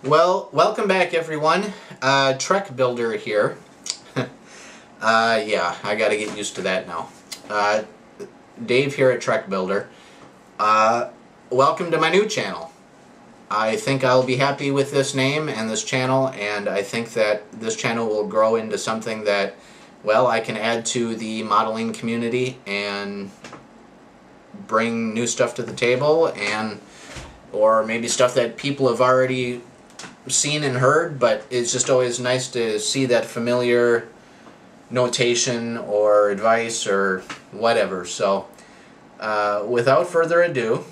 Well, welcome back everyone. TrekBuilder here. Yeah, I gotta get used to that now. Dave here at TrekBuilder. Welcome to my new channel. I think I'll be happy with this name and this channel, and I think that this channel will grow into something that, well, I can add to the modeling community and bring new stuff to the table, and or maybe stuff that people have already seen and heard, but it's just always nice to see that familiar notation or advice or whatever. So without further ado,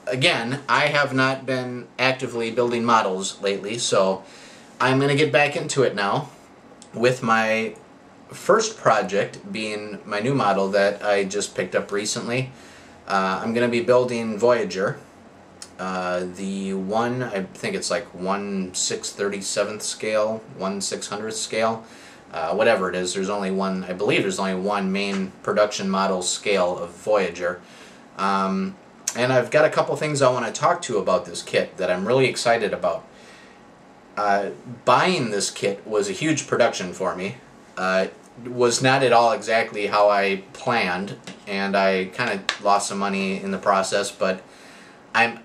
again, I have not been actively building models lately, so I'm going to get back into it now with my first project being my new model that I just picked up recently. I'm going to be building Voyager. The one, I think it's like 1/637th scale, 1/600th scale, whatever it is. There's only one, I believe there's only one main production model scale of Voyager. And I've got a couple things I want to talk to about this kit that I'm really excited about. Buying this kit was a huge production for me. It was not at all exactly how I planned, and I kind of lost some money in the process, but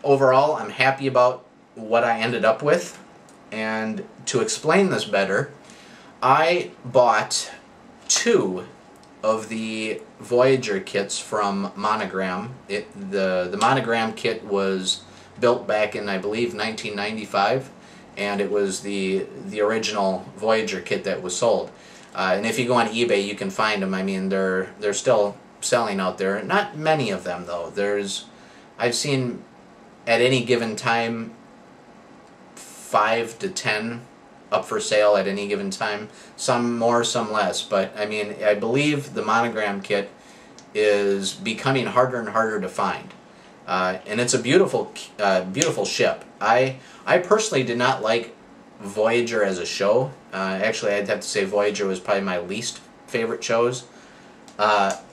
overall I'm happy about what I ended up with. And to explain this better, I bought two of the Voyager kits from Monogram. The Monogram kit was built back in, I believe, 1995, and it was the original Voyager kit that was sold. And if you go on eBay, you can find them. I mean, they're still selling out there. Not many of them though. I've seen at any given time 5 to 10 up for sale at any given time. Some more, some less. But I mean, I believe the Monogram kit is becoming harder and harder to find. And it's a beautiful, beautiful ship. I personally did not like Voyager as a show. Actually, I'd have to say Voyager was probably my least favorite shows. But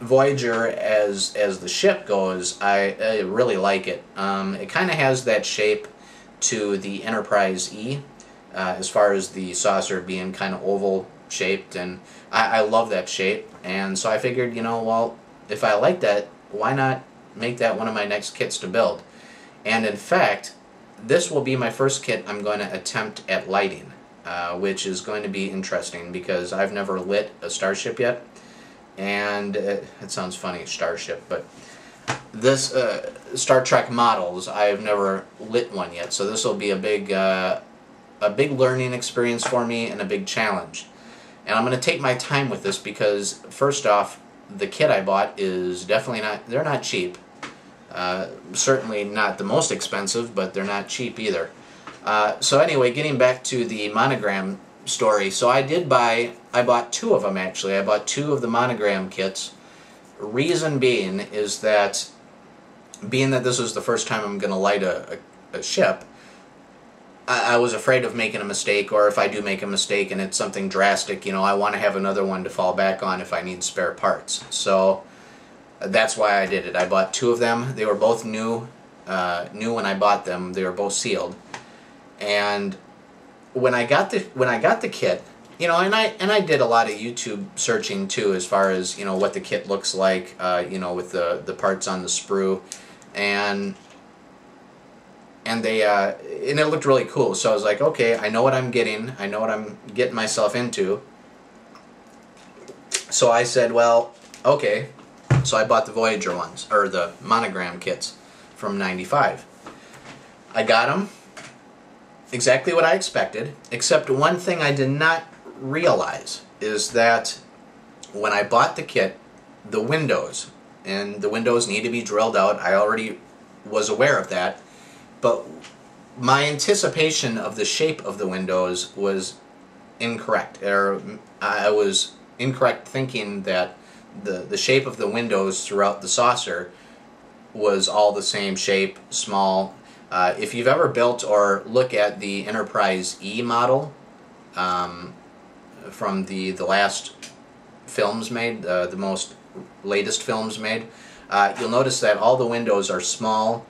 Voyager as the ship goes, I really like it. It kind of has that shape to the Enterprise E, as far as the saucer being kind of oval shaped, and I love that shape. And so I figured, you know, well, if I like that, why not make that one of my next kits to build? And in fact, this will be my first kit I'm going to attempt at lighting, which is going to be interesting because I've never lit a starship yet. And it sounds funny, starship, but this Star Trek models, I've never lit one yet. So this will be a big learning experience for me and a big challenge. And I'm going to take my time with this because, first off, the kit I bought is definitely not, they're not cheap. Certainly not the most expensive, but they're not cheap either. So anyway, getting back to the Monogram Story. So I bought two of them actually. I bought two of the Monogram kits. Reason being is that, being that this was the first time I'm going to light a ship, I was afraid of making a mistake, or if I do make a mistake and it's something drastic, you know, I want to have another one to fall back on if I need spare parts. So that's why I did it. I bought two of them. They were both new when I bought them. They were both sealed. And when I got the kit, you know, and I did a lot of YouTube searching too, as far as, you know, what the kit looks like, you know, with the parts on the sprue, and it looked really cool. So I was like, okay, I know what I'm getting. I know what I'm getting myself into. So I said, well, okay. So I bought the Voyager ones, or the Monogram kits from '95. I got them exactly what I expected, except one thing I did not realize is that when I bought the kit, the windows need to be drilled out. I already was aware of that, but my anticipation of the shape of the windows was incorrect. I was incorrect thinking that the shape of the windows throughout the saucer was all the same shape, small. If you've ever built or look at the Enterprise E model from the last films made, the most latest films made, you'll notice that all the windows are small,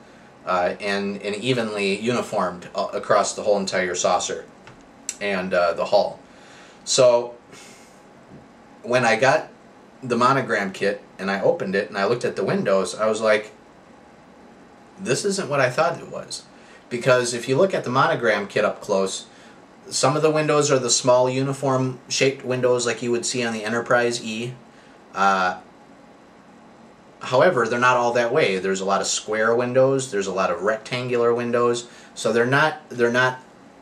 and evenly uniformed across the whole entire saucer and the hull. So when I got the Monogram kit and I opened it and I looked at the windows, I was like, this isn't what I thought it was. Because if you look at the Monogram kit up close, some of the windows are the small uniform shaped windows like you would see on the Enterprise E. However, they're not all that way. There's a lot of square windows, there's a lot of rectangular windows, so they're not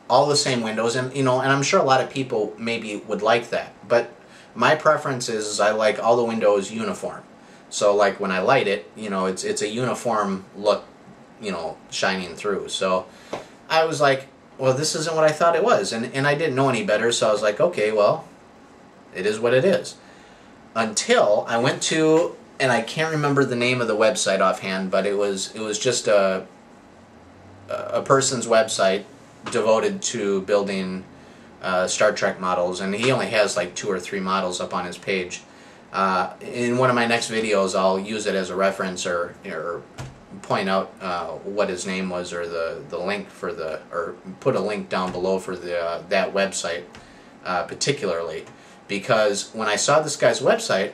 all the same windows, and and I'm sure a lot of people maybe would like that. But my preference is I like all the windows uniform. So like when I light it, it's a uniform look, shining through. So I was like, well, this isn't what I thought it was, and I didn't know any better, so I was like, okay, well, it is what it is. Until I went to, and I can't remember the name of the website offhand, but it was just a person's website devoted to building Star Trek models, and he only has like 2 or 3 models up on his page. In one of my next videos, I'll use it as a reference or point out what his name was, or the link for or put a link down below for that website particularly, because when I saw this guy's website,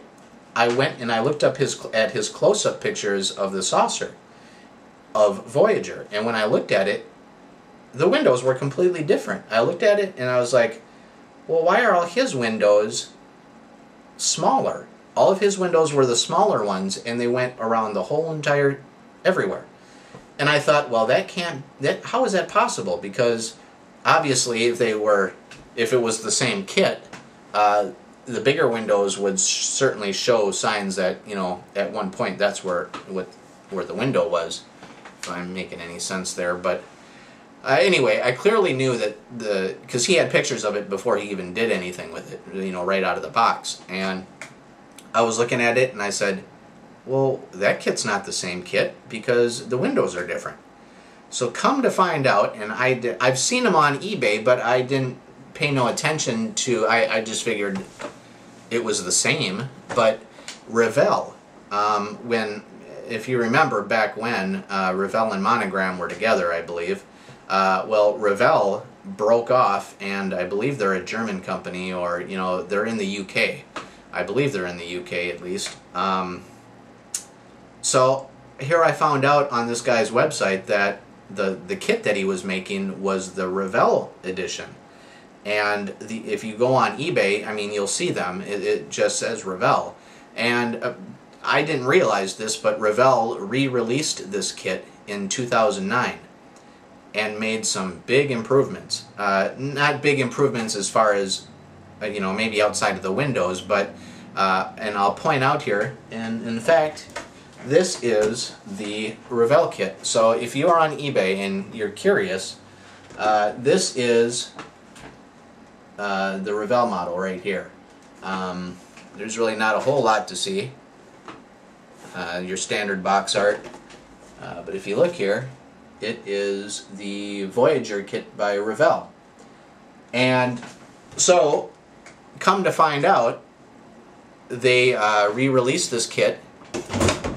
I went and I looked up at his close-up pictures of the saucer of Voyager, and when I looked at it, the windows were completely different. I looked at it and I was like, well, why are all his windows smaller? All of his windows were the smaller ones, and they went around the whole entire, everywhere. And I thought, well, how is that possible? Because obviously if it was the same kit, the bigger windows would certainly show signs that, at one point that's where the window was, if I'm making any sense there. But anyway, I clearly knew that because he had pictures of it before he even did anything with it, right out of the box. And I was looking at it and I said, well, that kit's not the same kit because the windows are different. So come to find out, and I've seen them on eBay, but I didn't pay no attention to, I just figured it was the same. But Revell, if you remember back when Revell and Monogram were together, I believe, well, Revell broke off, and I believe they're a German company, or they're in the UK. I believe they're in the UK at least. So here I found out on this guy's website that the kit that he was making was the Revell edition. And if you go on eBay, I mean, you'll see them. It just says Revell. And I didn't realize this, but Revell re-released this kit in 2009 and made some big improvements. Not big improvements as far as, maybe outside of the windows, but, and I'll point out here, and in fact, this is the Revell kit. So if you are on eBay and you're curious, this is the Revell model right here. There's really not a whole lot to see. Your standard box art. But if you look here, it is the Voyager kit by Revell. And so, come to find out, they re-released this kit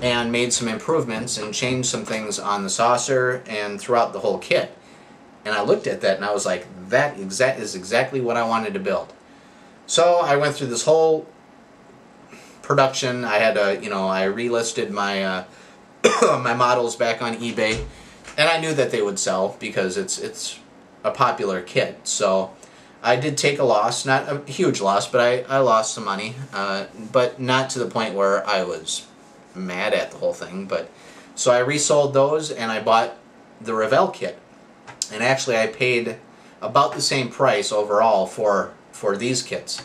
and made some improvements and changed some things on the saucer and throughout the whole kit. And I looked at that and I was like, that is exactly what I wanted to build. So I went through this whole production. I had I relisted my my models back on eBay, and I knew that they would sell because it's a popular kit. So I did take a loss, not a huge loss, but I lost some money, but not to the point where I was mad at the whole thing. But so I resold those and I bought the Revell kit, and actually I paid about the same price overall for these kits.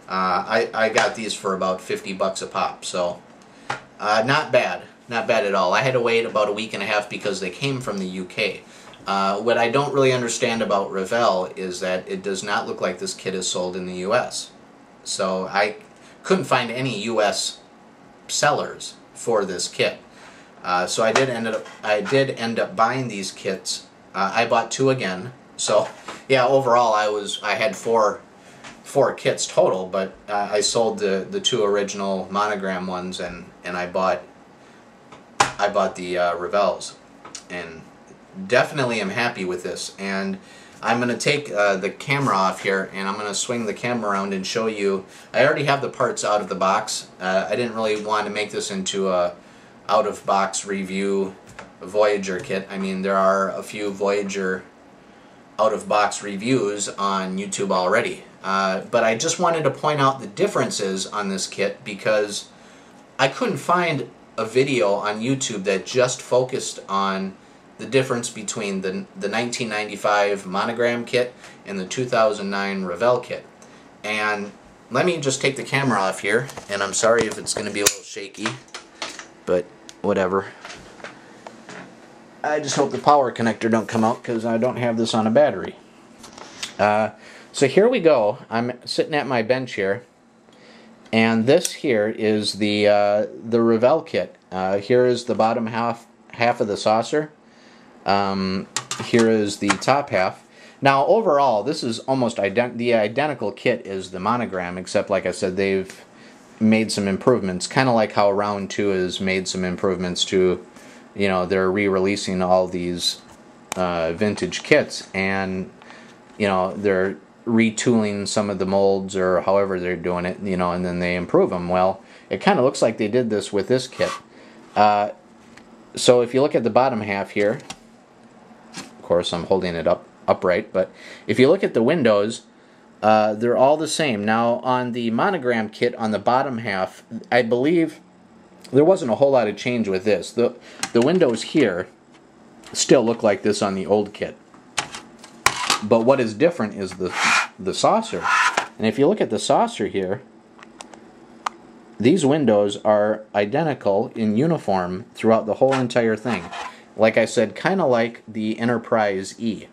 I got these for about $50 a pop, so not bad at all. I had to wait about a week and a half because they came from the UK. What I don't really understand about Revell is that it does not look like this kit is sold in the US. So I couldn't find any US sellers for this kit. So I did end up buying these kits. I bought 2 again. So yeah, overall I had four kits total, but I sold the 2 original Monogram ones, and I bought the Revells, and definitely am happy with this, and I'm going to take the camera off here, and I'm going to swing the camera around and show you. I already have the parts out of the box. I didn't really want to make this into a out-of-box review Voyager kit. I mean, there are a few Voyager out-of-box reviews on YouTube already. But I just wanted to point out the differences on this kit because I couldn't find a video on YouTube that just focused on the difference between the 1995 Monogram kit and the 2009 Revell kit. And let me just take the camera off here, and I'm sorry if it's going to be a little shaky, but whatever. I just hope the power connector don't come out because I don't have this on a battery. So here we go. I'm sitting at my bench here, and this here is the Revell kit. Here is the bottom half of the saucer. Here is the top half. Now overall, this is almost the identical kit as the Monogram, except like I said, they've made some improvements, kind of like how Round 2 has made some improvements to, you know, they're re-releasing all these vintage kits, and you know, they're retooling some of the molds or however they're doing it, you know, and then they improve them. Well, it kind of looks like they did this with this kit. So if you look at the bottom half here, of course I'm holding it upright, but if you look at the windows, they're all the same. Now on the Monogram kit on the bottom half, I believe there wasn't a whole lot of change with this. The windows here still look like this on the old kit. But what is different is the saucer. And if you look at the saucer here, these windows are identical in uniform throughout the whole entire thing. Like I said, kind of like the Enterprise E.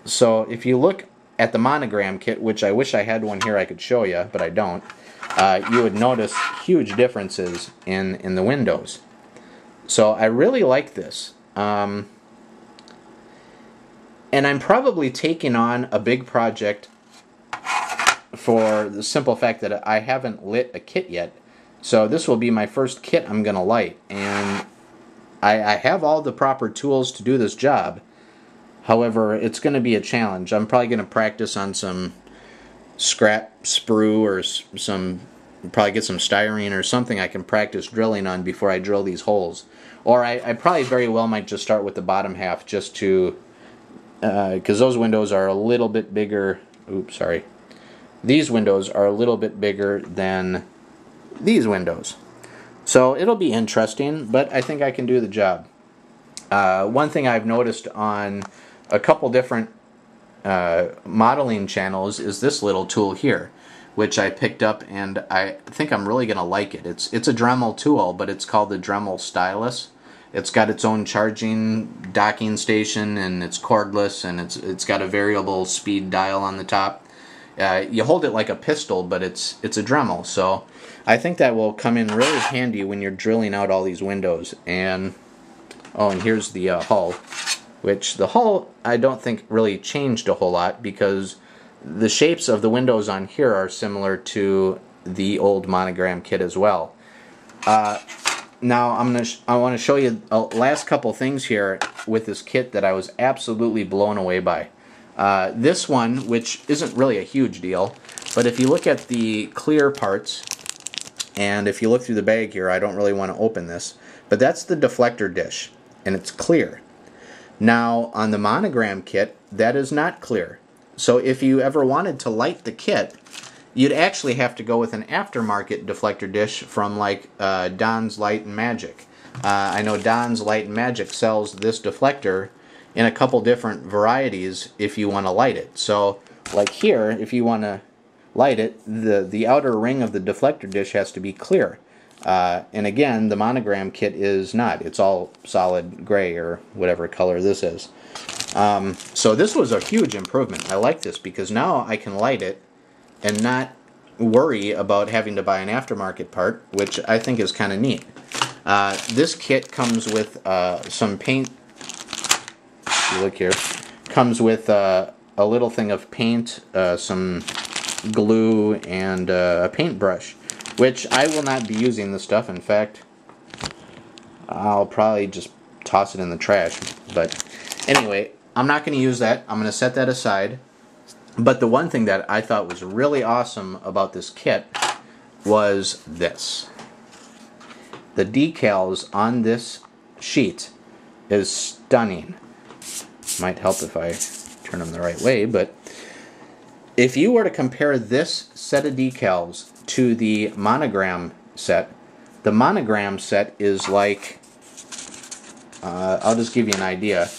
So if you look at the Monogram kit, which I wish I had one here I could show you, but I don't, you would notice huge differences in the windows. So I really like this. And I'm probably taking on a big project for the simple fact that I haven't lit a kit yet. So this will be my first kit I'm going to light. And I have all the proper tools to do this job. However, it's going to be a challenge. I'm probably going to practice on some scrap sprue or probably get some styrene or something I can practice drilling on before I drill these holes. Or I probably very well might just start with the bottom half just to, because those windows are a little bit bigger. Oops, sorry. These windows are a little bit bigger than these windows. So it'll be interesting, but I think I can do the job. One thing I've noticed on a couple different modeling channels is this little tool here, which I picked up, and I think I'm really going to like it. It's a Dremel tool, but it's called the Dremel Stylus. It's got its own charging docking station, and it's cordless, and it's got a variable speed dial on the top. You hold it like a pistol, but it's a Dremel, so I think that will come in really handy when you're drilling out all these windows. And oh, and here's the hull, which the hull I don't think really changed a whole lot because the shapes of the windows on here are similar to the old Monogram kit as well. Now I want to show you a last couple things here with this kit that I was absolutely blown away by. This one, which isn't really a huge deal, but if you look at the clear parts, and if you look through the bag here, I don't really want to open this, but that's the deflector dish, and it's clear. Now on the Monogram kit, that is not clear. So if you ever wanted to light the kit, you'd actually have to go with an aftermarket deflector dish from like Don's Light and Magic. I know Don's Light and Magic sells this deflector in a couple different varieties if you want to light it. So like here, if you want to light it, the outer ring of the deflector dish has to be clear. And again, the Monogram kit is not. It's all solid gray or whatever color this is. So this was a huge improvement. I like this because now I can light it and not worry about having to buy an aftermarket part, which I think is kind of neat. This kit comes with some paint. If you look here, comes with a little thing of paint, some glue, and a paintbrush, which I will not be using this stuff. In fact, I'll probably just toss it in the trash. But anyway, I'm not going to use that. I'm going to set that aside. But the one thing that I thought was really awesome about this kit was this. The decals on this sheet is stunning. Might help if I turn them the right way, but if you were to compare this set of decals to the Monogram set, the Monogram set is like, I'll just give you an idea.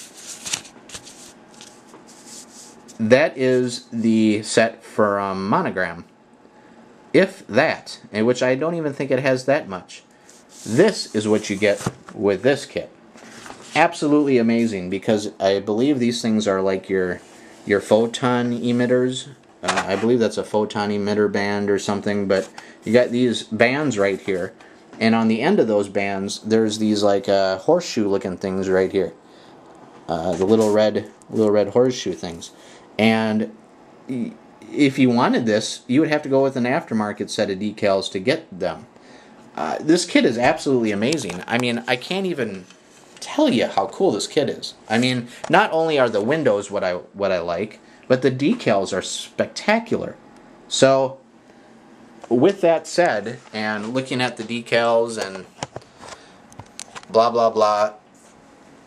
That is the set from Monogram. If that, and which I don't even think it has that much. This is what you get with this kit. Absolutely amazing, because I believe these things are like your photon emitters. I believe that's a photon emitter band or something, but you got these bands right here, and on the end of those bands there's these like horseshoe looking things right here, the little red horseshoe things. And if you wanted this, you would have to go with an aftermarket set of decals to get them. This kit is absolutely amazing. I mean, I can't even tell you how cool this kit is. I mean, not only are the windows what I like, but the decals are spectacular. So, with that said, and looking at the decals and blah blah blah,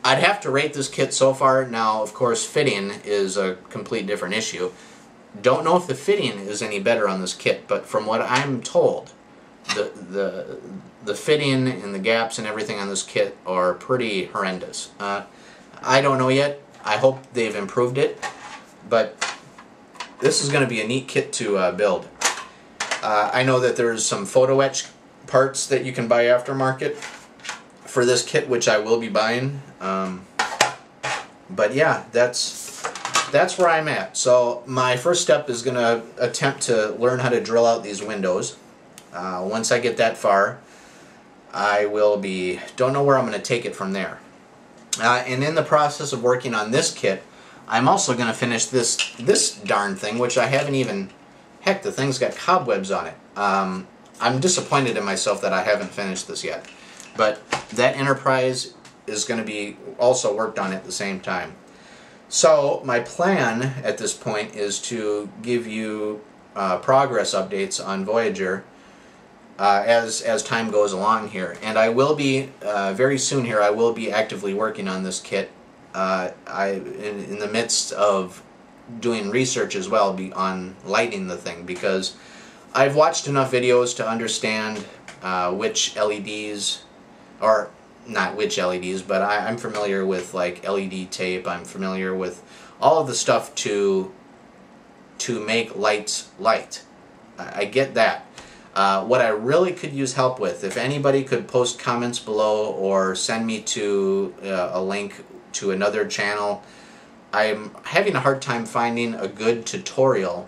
I'd have to rate this kit so far. Now, of course, fitting is a complete different issue. Don't know if the fitting is any better on this kit, but from what I'm told, the fitting and the gaps and everything on this kit are pretty horrendous. I don't know yet. I hope they've improved it, but this is going to be a neat kit to build. I know that there's some photo etch parts that you can buy aftermarket for this kit, which I will be buying. But yeah, that's where I'm at. So my first step is going to attempt to learn how to drill out these windows. Once I get that far, I will be, don't know where I'm going to take it from there. And in the process of working on this kit, I'm also going to finish this darn thing, which I haven't even, heck, the thing's got cobwebs on it. I'm disappointed in myself that I haven't finished this yet. But that Enterprise is going to be also worked on at the same time. So my plan at this point is to give you progress updates on Voyager as time goes along here. And I will be, very soon here, I will be actively working on this kit. In the midst of doing research as well on lighting the thing, because I've watched enough videos to understand which LEDs, or not which LEDs, but I'm familiar with like LED tape. I'm familiar with all of the stuff to make lights light. I get that. What I really could use help with, if anybody could post comments below or send me to a link to another channel, I'm having a hard time finding a good tutorial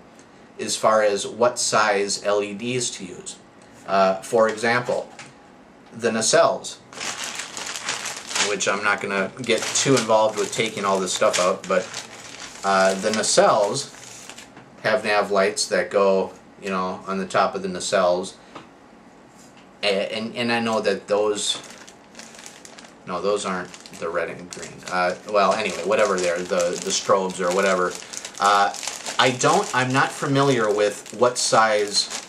as far as what size LEDs to use. For example, the nacelles, which I'm not going to get too involved with taking all this stuff out, but the nacelles have nav lights that go, you know, on the top of the nacelles, and I know that those, no, those aren't the red and green. Well, anyway, whatever they're, the strobes or whatever. I'm not familiar with what size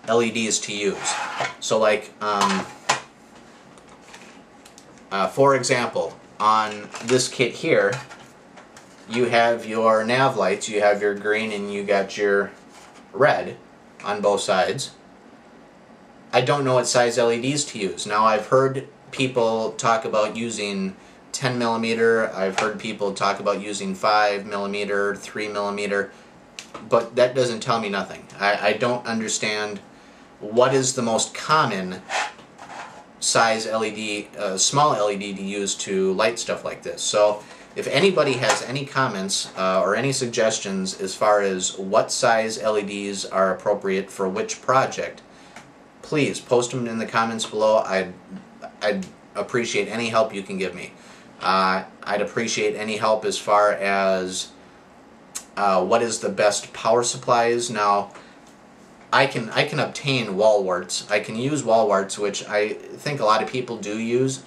LEDs to use. So like, for example, on this kit here, you have your nav lights, you have your green and you got your red on both sides. I don't know what size LEDs to use. Now, I've heard people talk about using 10mm, I've heard people talk about using 5mm, 3mm, but that doesn't tell me nothing. I don't understand what is the most common size LED, small LED to use to light stuff like this. So if anybody has any comments or any suggestions as far as what size LEDs are appropriate for which project, please post them in the comments below. I'd appreciate any help you can give me. I'd appreciate any help as far as what is the best power supplies. Now, I can obtain wall warts. I can use wall warts, which I think a lot of people do use.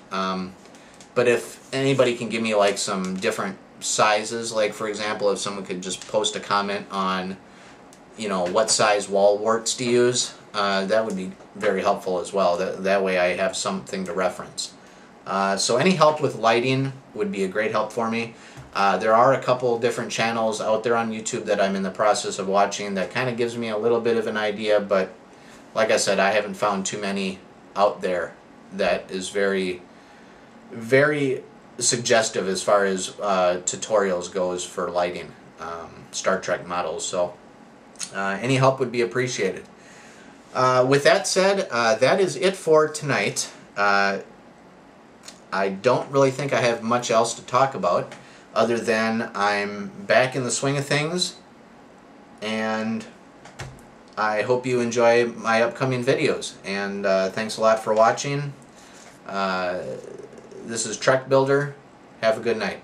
But if anybody can give me like some different sizes, like for example, if someone could just post a comment on, you know, what size wall warts to use, that would be very helpful as well. That way I have something to reference. So any help with lighting would be a great help for me. There are a couple different channels out there on YouTube that I'm in the process of watching that kind of gives me a little bit of an idea, but like I said, I haven't found too many out there that is very, very suggestive as far as tutorials goes for lighting Star Trek models. So any help would be appreciated. With that said, that is it for tonight. I don't really think I have much else to talk about other than I'm back in the swing of things, and I hope you enjoy my upcoming videos. And thanks a lot for watching. This is TrekBuilder. Have a good night.